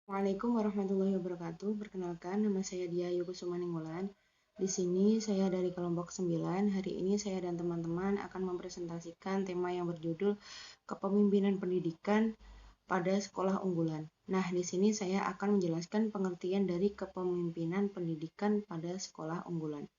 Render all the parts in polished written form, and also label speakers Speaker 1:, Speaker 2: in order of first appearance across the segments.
Speaker 1: Assalamualaikum warahmatullahi wabarakatuh. Perkenalkan, nama saya Dia Yukusumaninggolan. Di sini saya dari kelompok 9. Hari ini saya dan teman-teman akan mempresentasikan tema yang berjudul Kepemimpinan Pendidikan pada Sekolah Unggulan. Nah, di sini saya akan menjelaskan pengertian dari kepemimpinan pendidikan pada sekolah unggulan.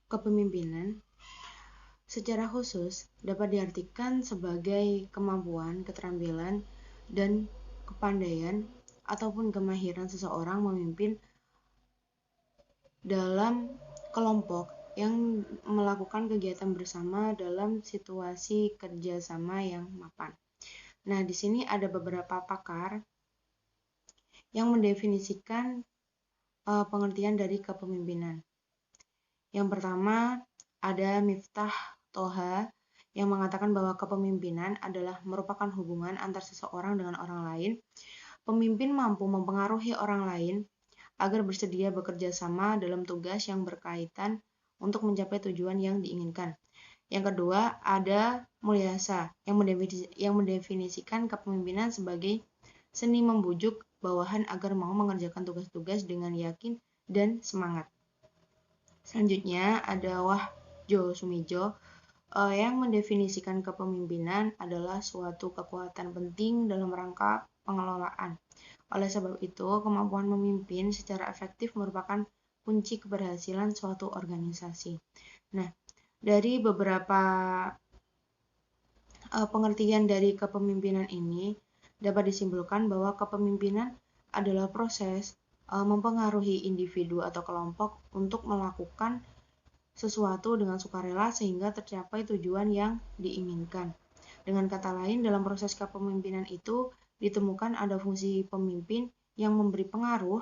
Speaker 1: Kepemimpinan secara khusus dapat diartikan sebagai kemampuan, keterampilan, dan kepandaian ataupun kemahiran seseorang memimpin dalam kelompok yang melakukan kegiatan bersama dalam situasi kerjasama yang mapan. Nah, di sini ada beberapa pakar yang mendefinisikan pengertian dari kepemimpinan. Yang pertama ada Miftah Toha yang mengatakan bahwa kepemimpinan adalah merupakan hubungan antar seseorang dengan orang lain. Pemimpin mampu mempengaruhi orang lain agar bersedia bekerja sama dalam tugas yang berkaitan untuk mencapai tujuan yang diinginkan. Yang kedua, ada Mulyasa yang mendefinisikan kepemimpinan sebagai seni membujuk bawahan agar mau mengerjakan tugas-tugas dengan yakin dan semangat. Selanjutnya ada Wahjo Sumijo yang mendefinisikan kepemimpinan adalah suatu kekuatan penting dalam rangka pengelolaan. Oleh sebab itu, kemampuan memimpin secara efektif merupakan kunci keberhasilan suatu organisasi. Nah, dari beberapa pengertian dari kepemimpinan ini dapat disimpulkan bahwa kepemimpinan adalah proses mempengaruhi individu atau kelompok untuk melakukan sesuatu dengan sukarela sehingga tercapai tujuan yang diinginkan. Dengan kata lain, dalam proses kepemimpinan itu ditemukan ada fungsi pemimpin yang memberi pengaruh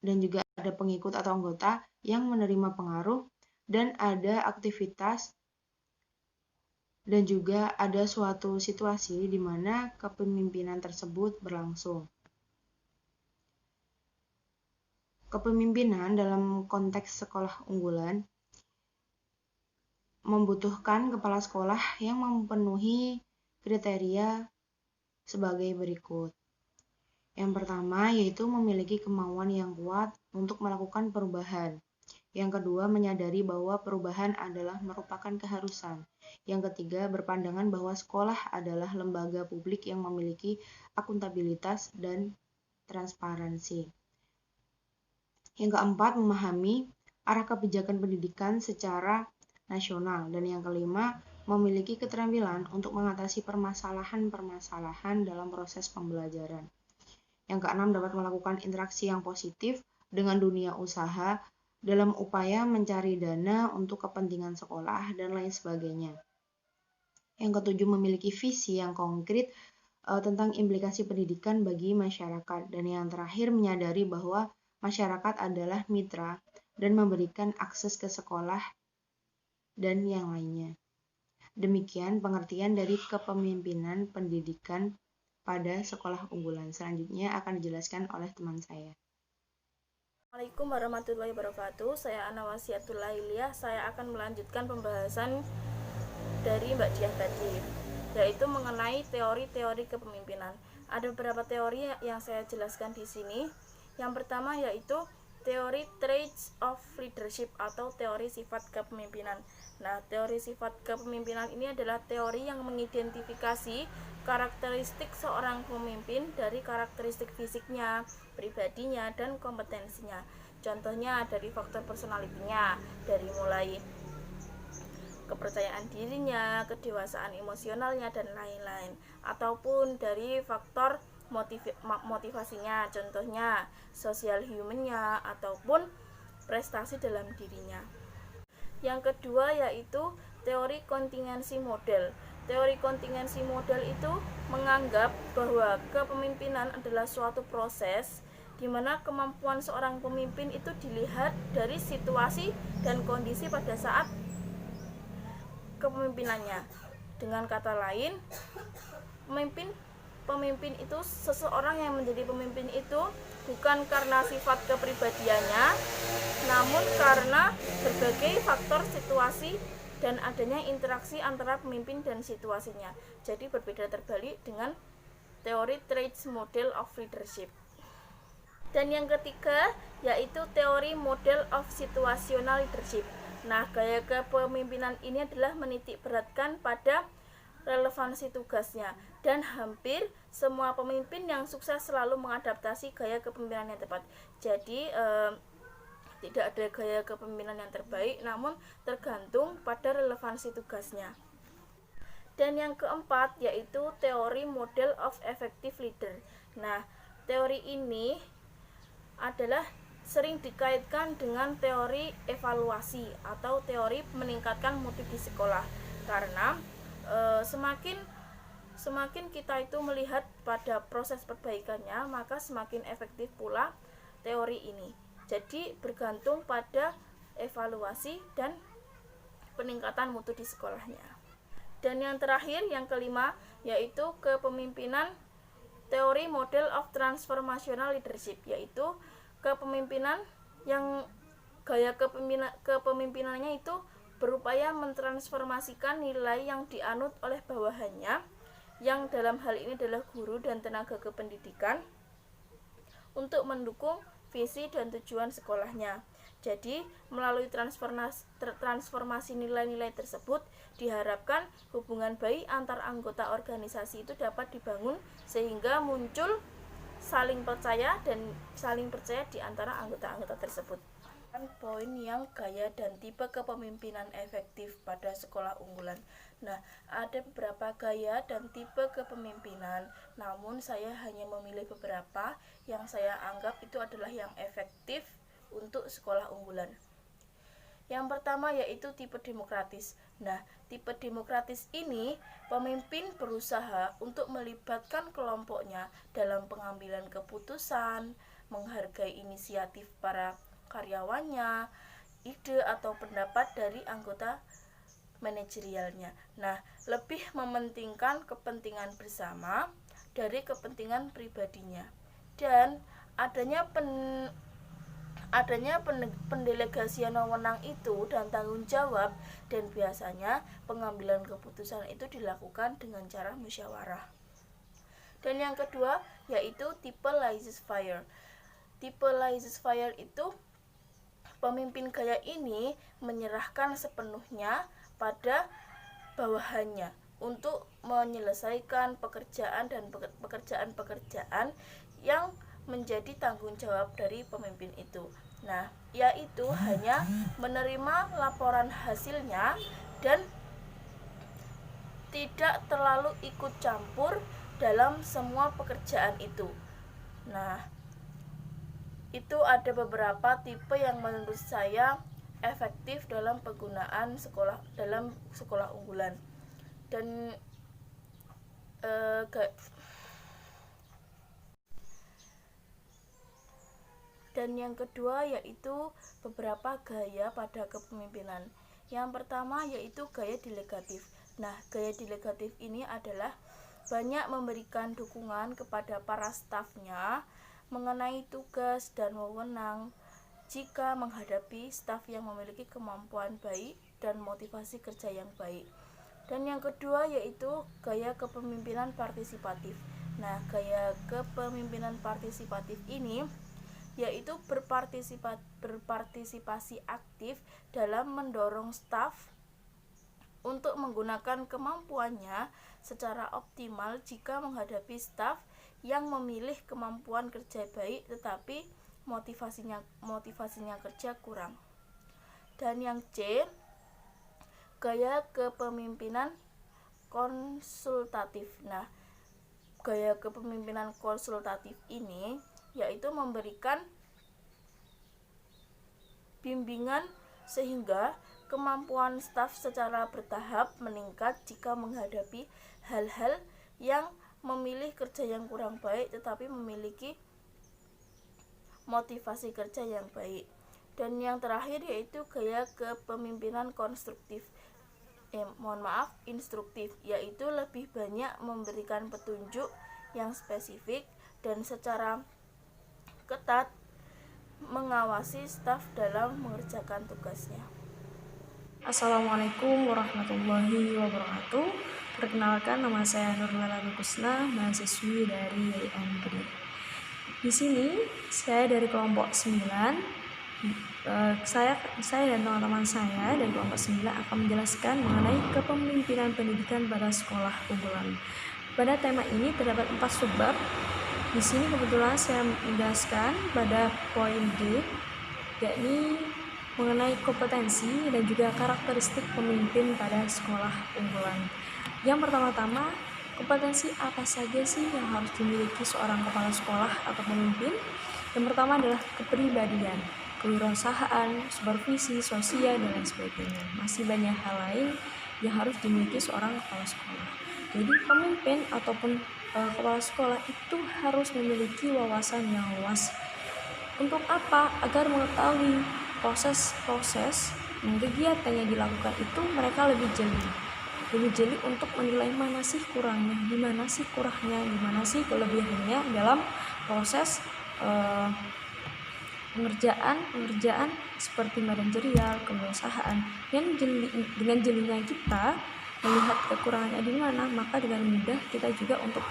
Speaker 1: dan juga ada pengikut atau anggota yang menerima pengaruh dan ada aktivitas dan juga ada suatu situasi di mana kepemimpinan tersebut berlangsung. Kepemimpinan dalam konteks sekolah unggulan membutuhkan kepala sekolah yang memenuhi kriteria sebagai berikut. Yang pertama yaitu memiliki kemauan yang kuat untuk melakukan perubahan. Yang kedua, menyadari bahwa perubahan adalah merupakan keharusan. Yang ketiga, berpandangan bahwa sekolah adalah lembaga publik yang memiliki akuntabilitas dan transparansi. Yang keempat, memahami arah kebijakan pendidikan secara nasional. Dan yang kelima, memiliki keterampilan untuk mengatasi permasalahan-permasalahan dalam proses pembelajaran. Yang keenam, dapat melakukan interaksi yang positif dengan dunia usaha dalam upaya mencari dana untuk kepentingan sekolah dan lain sebagainya. Yang ketujuh, memiliki visi yang konkret tentang implikasi pendidikan bagi masyarakat. Dan yang terakhir, menyadari bahwa masyarakat adalah mitra dan memberikan akses ke sekolah dan yang lainnya. Demikian pengertian dari kepemimpinan pendidikan pada sekolah unggulan. Selanjutnya akan dijelaskan oleh teman saya.
Speaker 2: Assalamualaikum warahmatullahi wabarakatuh. Saya Ana Wasiatul Lailiyah. Saya akan melanjutkan pembahasan dari Mbak Diah tadi, yaitu mengenai teori-teori kepemimpinan. Ada beberapa teori yang saya jelaskan di sini. Yang pertama yaitu teori traits of leadership atau teori sifat kepemimpinan. Nah, teori sifat kepemimpinan ini adalah teori yang mengidentifikasi karakteristik seorang pemimpin dari karakteristik fisiknya, pribadinya, dan kompetensinya. Contohnya dari faktor personalitinya, dari mulai kepercayaan dirinya, kedewasaan emosionalnya, dan lain-lain. Ataupun dari faktor motivasinya, contohnya sosial humannya ataupun prestasi dalam dirinya. Yang kedua yaitu teori kontingensi model. Teori kontingensi model itu menganggap bahwa kepemimpinan adalah suatu proses di mana kemampuan seorang pemimpin itu dilihat dari situasi dan kondisi pada saat kepemimpinannya. Dengan kata lain, pemimpin pemimpin itu, seseorang yang menjadi pemimpin itu bukan karena sifat kepribadiannya, namun karena berbagai faktor situasi dan adanya interaksi antara pemimpin dan situasinya. Jadi berbeda terbalik dengan teori traits model of leadership. Dan yang ketiga yaitu teori model of situational leadership. Nah, gaya kepemimpinan ini adalah menitik beratkan pada relevansi tugasnya, dan hampir semua pemimpin yang sukses selalu mengadaptasi gaya kepemimpinan yang tepat. Jadi tidak ada gaya kepemimpinan yang terbaik, namun tergantung pada relevansi tugasnya. Dan yang keempat yaitu teori model of effective leader. Nah, teori ini adalah sering dikaitkan dengan teori evaluasi atau teori meningkatkan mutu di sekolah, karena semakin kita itu melihat pada proses perbaikannya, maka semakin efektif pula teori ini. Jadi bergantung pada evaluasi dan peningkatan mutu di sekolahnya. Dan yang terakhir, yang kelima, yaitu kepemimpinan teori model of transformational leadership, yaitu kepemimpinan yang gaya kepemimpinannya itu berupaya mentransformasikan nilai yang dianut oleh bawahannya, yang dalam hal ini adalah guru dan tenaga kependidikan, untuk mendukung visi dan tujuan sekolahnya. Jadi, melalui transformasi nilai-nilai tersebut, diharapkan hubungan baik antar anggota organisasi itu dapat dibangun sehingga muncul saling percaya di antara anggota-anggota tersebut. Poin yang gaya dan tipe kepemimpinan efektif pada sekolah unggulan. Nah, ada beberapa gaya dan tipe kepemimpinan, namun saya hanya memilih beberapa yang saya anggap itu adalah yang efektif untuk sekolah unggulan. Yang pertama yaitu tipe demokratis. Nah, tipe demokratis ini pemimpin berusaha untuk melibatkan kelompoknya dalam pengambilan keputusan, menghargai inisiatif para karyawannya, ide atau pendapat dari anggota manajerialnya. Nah, lebih mementingkan kepentingan bersama dari kepentingan pribadinya. Dan adanya pendelegasian wewenang itu dan tanggung jawab, dan biasanya pengambilan keputusan itu dilakukan dengan cara musyawarah. Dan yang kedua yaitu tipe laissez-faire. Tipe laissez-faire itu pemimpin gaya ini menyerahkan sepenuhnya pada bawahannya untuk menyelesaikan pekerjaan yang menjadi tanggung jawab dari pemimpin itu. Nah, yaitu hanya menerima laporan hasilnya dan tidak terlalu ikut campur dalam semua pekerjaan itu. Nah, itu ada beberapa tipe yang menurut saya efektif dalam penggunaan sekolah unggulan. Dan yang kedua yaitu beberapa gaya pada kepemimpinan. Yang pertama yaitu gaya delegatif. Nah, gaya delegatif ini adalah banyak memberikan dukungan kepada para stafnya mengenai tugas dan wewenang jika menghadapi staf yang memiliki kemampuan baik dan motivasi kerja yang baik. Dan yang kedua yaitu gaya kepemimpinan partisipatif. Nah, gaya kepemimpinan partisipatif ini yaitu berpartisipasi aktif dalam mendorong staf untuk menggunakan kemampuannya secara optimal jika menghadapi staf yang memilih kemampuan kerja baik tetapi motivasinya kerja kurang. Dan yang C, gaya kepemimpinan konsultatif. Nah, gaya kepemimpinan konsultatif ini yaitu memberikan bimbingan sehingga kemampuan staf secara bertahap meningkat jika menghadapi hal-hal yang memilih kerja yang kurang baik tetapi memiliki motivasi kerja yang baik. Dan yang terakhir yaitu gaya kepemimpinan instruktif, yaitu lebih banyak memberikan petunjuk yang spesifik dan secara ketat mengawasi staf dalam mengerjakan tugasnya.
Speaker 3: Assalamualaikum warahmatullahi wabarakatuh. Perkenalkan, nama saya Nurlela Kusna, mahasiswi dari YIN Kediri. Di sini saya dari kelompok 9. Saya dan teman-teman saya dari kelompok 9 akan menjelaskan mengenai kepemimpinan pendidikan pada sekolah unggulan. Pada tema ini terdapat 4 subbab. Di sini kebetulan saya menjelaskan pada poin D, yakni mengenai kompetensi dan juga karakteristik pemimpin pada sekolah unggulan. Yang pertama-tama, kompetensi apa saja sih yang harus dimiliki seorang kepala sekolah atau pemimpin? Yang pertama adalah kepribadian, kewirausahaan, supervisi, sosial, dan lain sebagainya. Masih banyak hal lain yang harus dimiliki seorang kepala sekolah. Jadi pemimpin ataupun kepala sekolah itu harus memiliki wawasan yang luas. Untuk apa? Agar mengetahui proses-proses kegiatan yang dilakukan itu mereka lebih jeli untuk menilai mana sih kurangnya, di mana sih kelebihannya dalam proses pengerjaan seperti manajerial, kewirausahaan. Dengan jelinya kita melihat kekurangannya di mana, maka dengan mudah kita juga untuk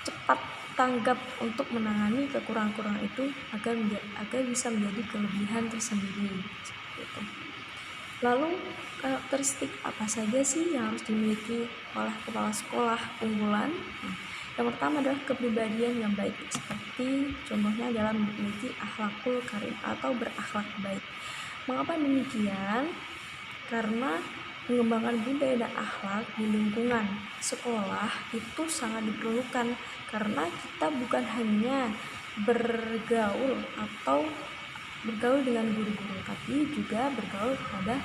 Speaker 3: cepat tanggap untuk menangani kekurangan-kekurangan itu agar bisa menjadi kelebihan tersendiri. Gitu. Lalu karakteristik apa saja sih yang harus dimiliki oleh kepala sekolah unggulan? Yang pertama adalah kepribadian yang baik, seperti contohnya adalah memiliki akhlakul karim atau berakhlak baik. Mengapa demikian? Karena mengembangkan budaya dan akhlak di lingkungan sekolah itu sangat diperlukan, karena kita bukan hanya bergaul dengan guru-guru, tapi juga bergaul kepada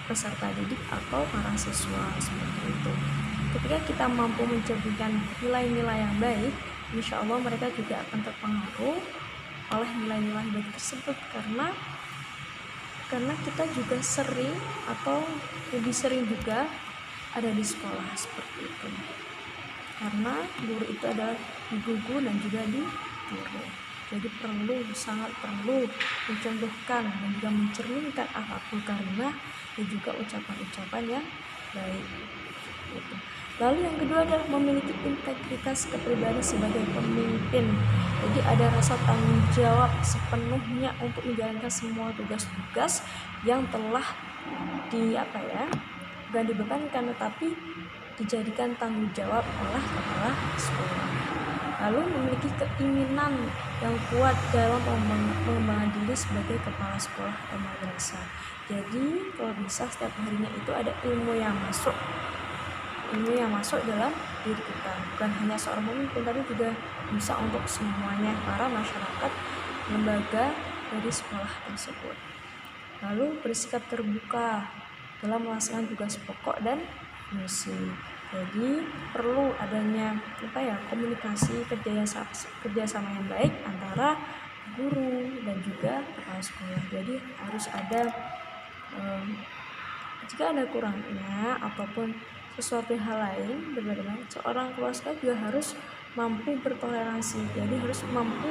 Speaker 3: peserta didik atau para siswa seperti itu. Ketika kita mampu mencerminkan nilai-nilai yang baik, insya Allah mereka juga akan terpengaruh oleh nilai-nilai baik tersebut, karena kita juga sering atau lebih sering juga ada di sekolah seperti itu, karena guru itu adalah digugu dan juga ditiru. Jadi sangat perlu mencontohkan dan juga mencerminkan akhlakul karimah dan juga ucapan-ucapan yang baik. Gitu. Lalu yang kedua adalah memiliki integritas kepribadian sebagai pemimpin. Jadi ada rasa tanggung jawab sepenuhnya untuk menjalankan semua tugas-tugas yang telah bukan dibebankan tetapi dijadikan tanggung jawab oleh kepala sekolah. Lalu memiliki keinginan yang kuat dalam pengembangan diri sebagai kepala sekolah atau madrasah. Jadi kalau bisa setiap harinya itu ada ilmu yang masuk dalam diri kita, bukan hanya seorang pemimpin tapi juga bisa untuk semuanya, para masyarakat, lembaga dari sekolah tersebut. Lalu bersikap terbuka dalam melaksanakan tugas pokok dan fungsi. Jadi perlu adanya komunikasi kerjasama yang baik antara guru dan juga kepala sekolah. Jadi harus ada jika ada kurangnya ataupun sesuatu hal lain berbeda, seorang kepala sekolah juga harus mampu bertoleransi. Jadi harus mampu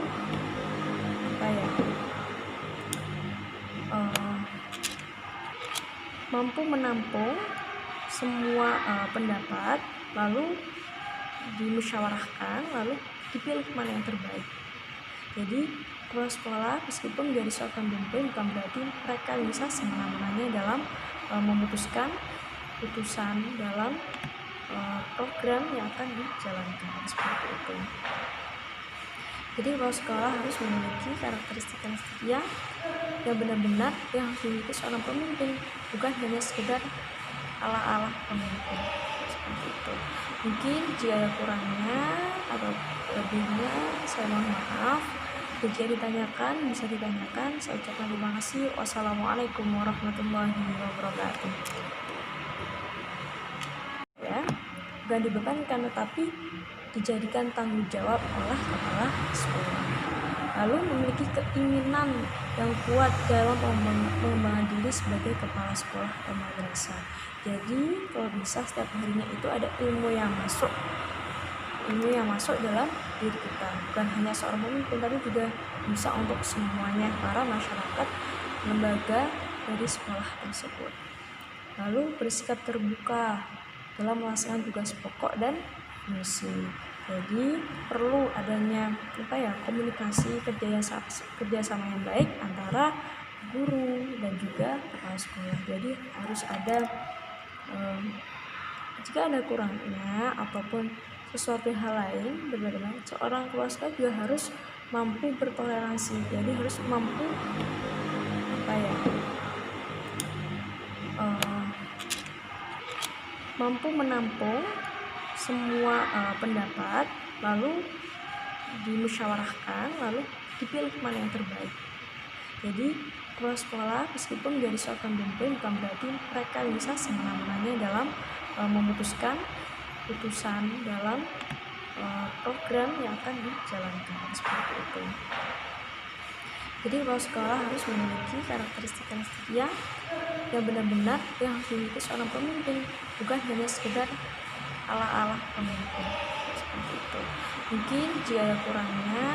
Speaker 3: menampung semua pendapat, lalu dimusyawarahkan, lalu dipilih mana yang terbaik. Jadi kepala sekolah meskipun menjadi seorang pemimpin bukan berarti mereka bisa semena-menanya dalam memutuskan putusan dalam program yang akan dijalankan seperti itu. Jadi kepala sekolah harus memiliki karakteristik yang benar-benar yang harus dimiliki seorang pemimpin, bukan hanya sekedar ala-ala pemimpin seperti itu. Mungkin jika ada kurangnya atau lebihnya saya mohon maaf. Jika ditanyakan bisa ditanyakan. Saya ucapkan terima kasih. Wassalamualaikum warahmatullahi wabarakatuh. Bukan dibebankan tetapi dijadikan tanggung jawab oleh kepala sekolah. Lalu memiliki keinginan yang kuat dalam pengembangan diri sebagai kepala sekolah atau madrasah. Jadi kalau bisa setiap harinya itu ada ilmu yang masuk dalam diri kita, bukan hanya seorang pemimpin tapi juga bisa untuk semuanya, para masyarakat, lembaga dari sekolah tersebut. Lalu bersikap terbuka dalam melaksanakan tugas pokok dan fungsi. Jadi perlu adanya komunikasi kerjasama yang baik antara guru dan juga kepala sekolah. Jadi harus ada jika ada kurangnya ataupun sesuatu hal lain berbeda, seorang kepala sekolah juga harus mampu bertoleransi. Jadi harus mampu mampu menampung semua pendapat, lalu dimusyawarahkan, lalu dipilih mana yang terbaik. Jadi kepala sekolah meskipun menjadi seorang pemimpin bukan berarti mereka bisa semena-menanya dalam memutuskan putusan dalam program yang akan dijalankan, seperti itu. Jadi kepala sekolah harus memiliki karakteristik yang benar-benar yang harus dimiliki seorang pemimpin, bukan hanya sekedar ala-ala pemimpin, seperti itu. Mungkin jika ada kurangnya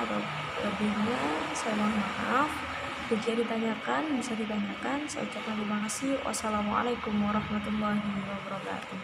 Speaker 3: atau lebihnya saya mohon maaf. Jika ditanyakan bisa ditanyakan. Saya ucapkan terima kasih. Wassalamualaikum warahmatullahi wabarakatuh.